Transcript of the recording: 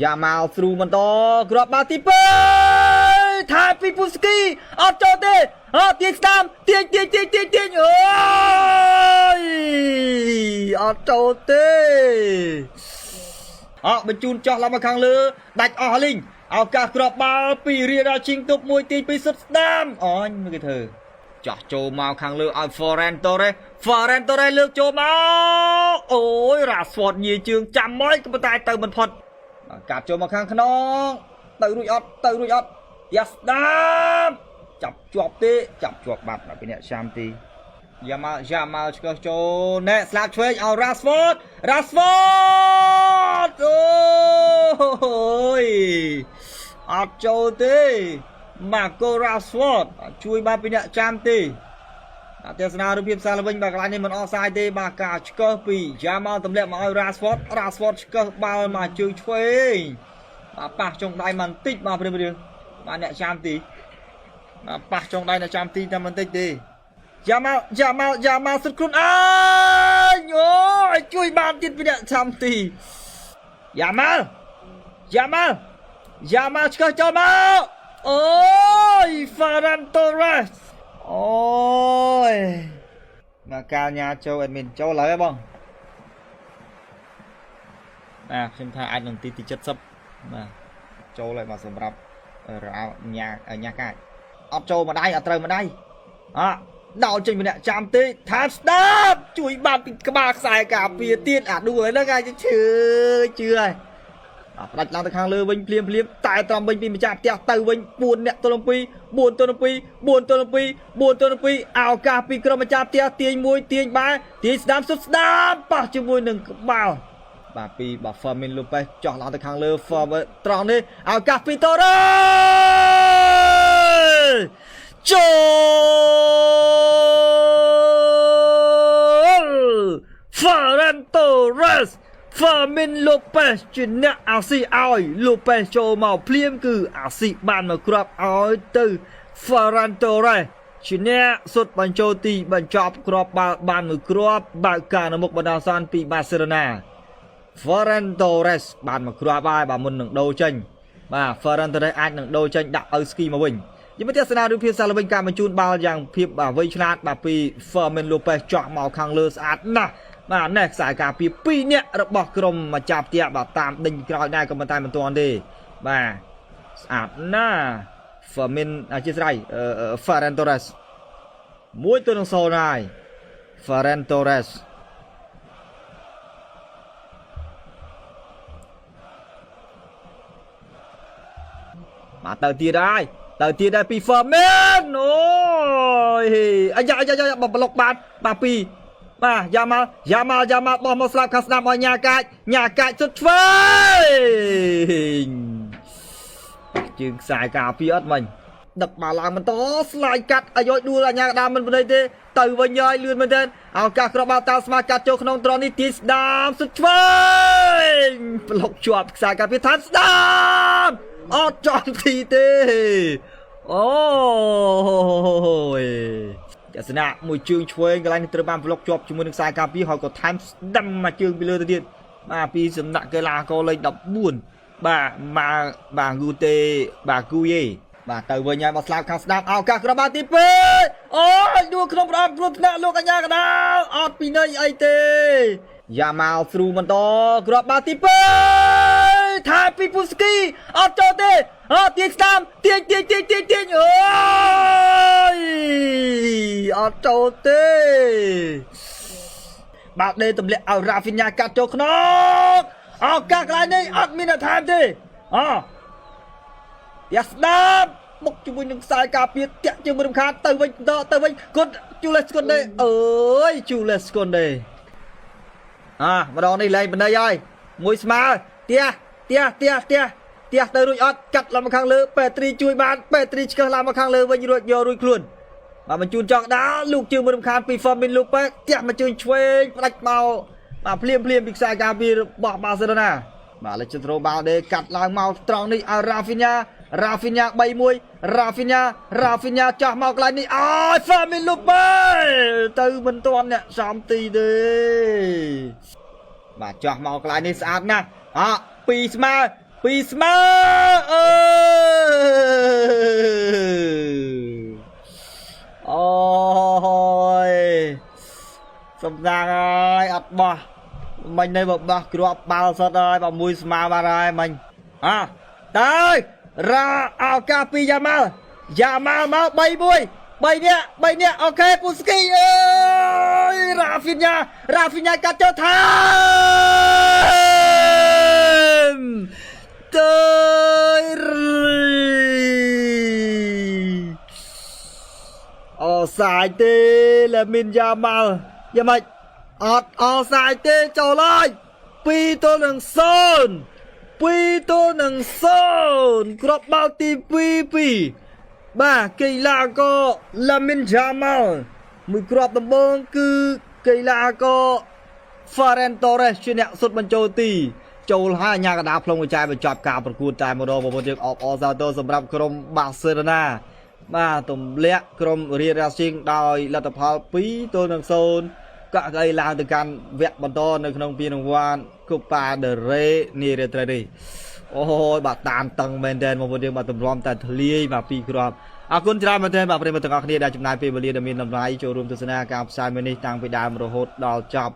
យ៉ាម៉ាល់ស្រូមិនតគ្រាប់បាល់ទី2ថែពីពូស្គីអត់ចូលទេទាញស្ដាំទាញអូយអត់ចូលទេបញ្ជូនចោះឡើងមកខាងលើដាច់អស់លីងឱកាសគ្រាប់បាល់ពីរៀលឈីងទប់មួយទី2សុទ្ធស្ដាំអូយមើលគេធ្វើចោះចូលមកខាងលើឲ្យ Ferran Torres លើកចូលមកអូយ Rashford ញីជើងចាំមកក៏ប៉ុន្តែទៅមិនផុតកាត់ចូលមកខាងក្នុងទៅរួចអត់យ៉ាស្ដាប់ចាប់ជាប់ទេចាប់ជាប់បាត់ពីអ្នកឆាមទីយ៉ាម៉ាល់ឆ្កឹះចូលណែស្លាប់ឆ្វេងឲ្យ Rashford អូយអត់ចូលទេ Marco Rashford ជួយបានពីអ្នកចាំទេទស្សនារូបភាពសាឡវិញបាទកន្លែងនេះមិនអស់សាយទេបាទការឆ្កឹះពីយ៉ាម៉ាល់ទម្លាក់មកឲ្យ Rashford ឆ្កឹះបាល់មកជើងឆ្វេងបាទប៉ះចុងដៃបន្តិចបាទព្រាមបាទអ្នកចាំទីបាទប៉ះចុងដៃអ្នកចាំទីតែបន្តិចទេយ៉ាម៉ាល់សុទ្ធខ្លួនអូយជួយបានទៀតពីអ្នកចាំទីយ៉ាម៉ាល់ឆ្កឹះចូលមកអូយ Ferran Torres អូយមកកាលញ៉ាចូល admin ចូលឡើយបងបាទខ្ញុំថាអាចនឹងទី70បាទចូលហើយបាទសម្រាប់ញ៉ាកាចអត់ចូលម្ដាយអត់ត្រូវម្ដាយដល់ចេញម្នាក់ចាំទេថាស្ដាប់ជួយបានពីក្បាលខ្សែការពារទៀតដួលហ្នឹងអាចជឿហើយផ្ដាច់ឡើងទៅខាងលើវិញភ្លាមតែត្រង់វិញពីម្ចាស់ផ្ទះទៅវិញ4អ្នកទល់នឹង2ឱកាសពីក្រុមម្ចាស់ផ្ទះទាញមួយទាញបែរទាញស្ដាំសុទ្ធស្ដាំប៉ះជាមួយនឹងក្បាលបាទពីបាទ Fermin Lopez ចោះឡើងទៅខាងលើ ត្រង់នេះឱកាសពី Torres ចូល Ferran Torres Fermin Lopez ជាអ្នកអាស៊ីឲ្យ Lopez ចូលមកភ្លាមគឺអាស៊ីបានមកគ្រាប់ឲ្យទៅ Ferran Torres ជាអ្នកសុទ្ធបញ្ចូលទីបញ្ចប់គ្រាប់បាល់បានមួយគ្រាប់បើកការនៅមុខបណ្ដោះអាសន្នពី Barcelona Ferran Torres បានមកគ្រាប់ហើយបាទមុននឹងដូរចេញបាទ Ferran Torres អាចនឹងដូរចេញដាក់ឲ្យស្គីមកវិញយើងមកទស្សនារូបភាពសាឡវិញការបញ្ជូនបាល់យ៉ាងភាពវៃឆ្លាតបាទពី Fermin Lopez ចោះមកខាងលើស្អាតណាស់បាទនេះខ្សែការពារ2នាក់របស់ក្រុមម្ចាស់ផ្ទះបាទតាមដេញក្រោយដែរក៏ប៉ុន្តែមិនទាន់ទេបាទស្អាតណាស់ Fermin អធិស្ឋានFerran Torres 1-0ហើយ Ferran Torres បាទទៅទៀតហើយពី Fermin អូយអាយ៉ាបប្លុកបានបាទពីបាទយ៉ាម៉ាល់បោះមកស្លាប់ខាងស្ដាំឲ្យញ៉ាកាចសុទ្ធឆ្វេងជើងខ្សែការពារអត់មិញដឹកបាល់ឡើងបន្តស្លាយកាត់ឲ្យដួលអាញាកដាមមិនប្រណីទេទៅវិញហើយលឿនមែនទែនឱកាសគ្រាប់បាល់តាមស្មាកាត់ចូលក្នុងត្រង់នេះទាញស្ដាមសុទ្ធឆ្វេងប្លុកជាប់ខ្សែការពារឋានស្ដាមអត់ចង់ទីទេអូយទស្សនៈមួយជើងឆ្វេងកន្លែងនេះត្រូវបានប្លុកជាប់ជាមួយនឹងខ្សែការពារហើយក៏ថែមស្ដាំមកជើងពីលើទៅទៀតបាទពីសំណាក់កីឡាករលេខ14បាទគូតេបាទគូយេបាទទៅវិញហើយមកស្លាប់ខាងស្ដាំឱកាសគ្រាប់បាល់ទី2អូយដួលក្នុងប្រអប់គ្រោះថ្នាក់លោកអញ្ញាកដាលអត់ពីនៃអីទេយ៉ាម៉ាល់ស្រូមិនតគ្រាប់បាល់ទី2ថែពីពូស្គីអត់ចូលទេទាញស្ដាំទាញអូយអត់ចូលទេបាទដេទម្លាក់ឲ្យ Rafinha កាត់ចូលក្នុងឱកាសកន្លែងនេះអត់មានថែមទេយ៉ាស្ដាប់មុខជាមួយនឹងខ្សែការពារតាក់ជើងមួយរំខានទៅវិញគាត់ជូលេសកុនដេអើយជូលេសកុនដេម្ដងនេះលែងបណ្ដៃហើយមួយស្មើផ្ទះទៅរួចអត់កាត់ឡើងមកខាងលើពេទ្រីជួយបានពេទ្រីឆ្កឹះឡើងមកខាងលើវិញរួចខ្លួនបាទបញ្ជូនចង់ដល់លោកជើងមួយរំខានពី Fermin Lopez ផ្ទះមកជើងឆ្វេងផ្ដាច់មកបាទភ្លាមពីខ្សែការពាររបស់ Barcelona បាទលេចទៅបាល់ដេកាត់ឡើងមកត្រង់នេះឲ្យ Rafinha 3-1 Rafinha ចាស់មកកន្លែងនេះអើយ Fermin Lopez ទៅមិនទាន់អ្នកសំទីទេបាទចាស់មកកន្លែងនេះស្អាតណាស់2ស្មើ ពីស្មើអូយសំដាងហើយអត់បោះមិញនេះបើបោះគ្រាប់បាល់សុតហើយបើមួយស្មើបាត់ហើយមិញតើរ៉ាឱកាសពីយ៉ាម៉ាល់មក3-1 3នាក់អូខេពូស្គីអើយរ៉ាហ្វីញ៉ាកាត់ចូលថែមទៅអូសាយទេឡាមីនយ៉ាម៉ាល់យ៉ាងម៉េចអត់អូសាយទេចូលហើយ2-0គ្រាប់បាល់ទី2បាទកីឡាករឡាមីនយ៉ាម៉ាល់មួយគ្រាប់ដំបូងគឺកីឡាករ Ferran Torres ជាអ្នកសុទ្ធបញ្ចូលទីចូលហើយអាញាកណ្ដាលផ្លុងវិច័យបញ្ចប់ការប្រកួតតែម្ដងបងប្អូនយើងអបអរសាទរសម្រាប់ក្រុមបាសេឡូណាបាទទម្លាក់ក្រុមរៀលរ៉ាស៊ីងដោយលទ្ធផល2-0កក់ក្ដៅឡើងទៅកាន់វគ្គបន្តនៅក្នុងពានរង្វាន់ Copa del Rey នារាត្រីនេះអូយបាទតានតឹងមែនទែនបងប្អូនយើងបាទទម្រាំតែធ្លាយបាទពីរគ្រាប់អរគុណច្រើនមែនទែនបាទប្រិយមិត្តទាំងអស់គ្នាដែលចំណាយពេលវេលាដ៏មានតម្លៃចូលរួមទស្សនាការផ្សាយមួយនេះតាំងពីដើមរហូតដល់ចប់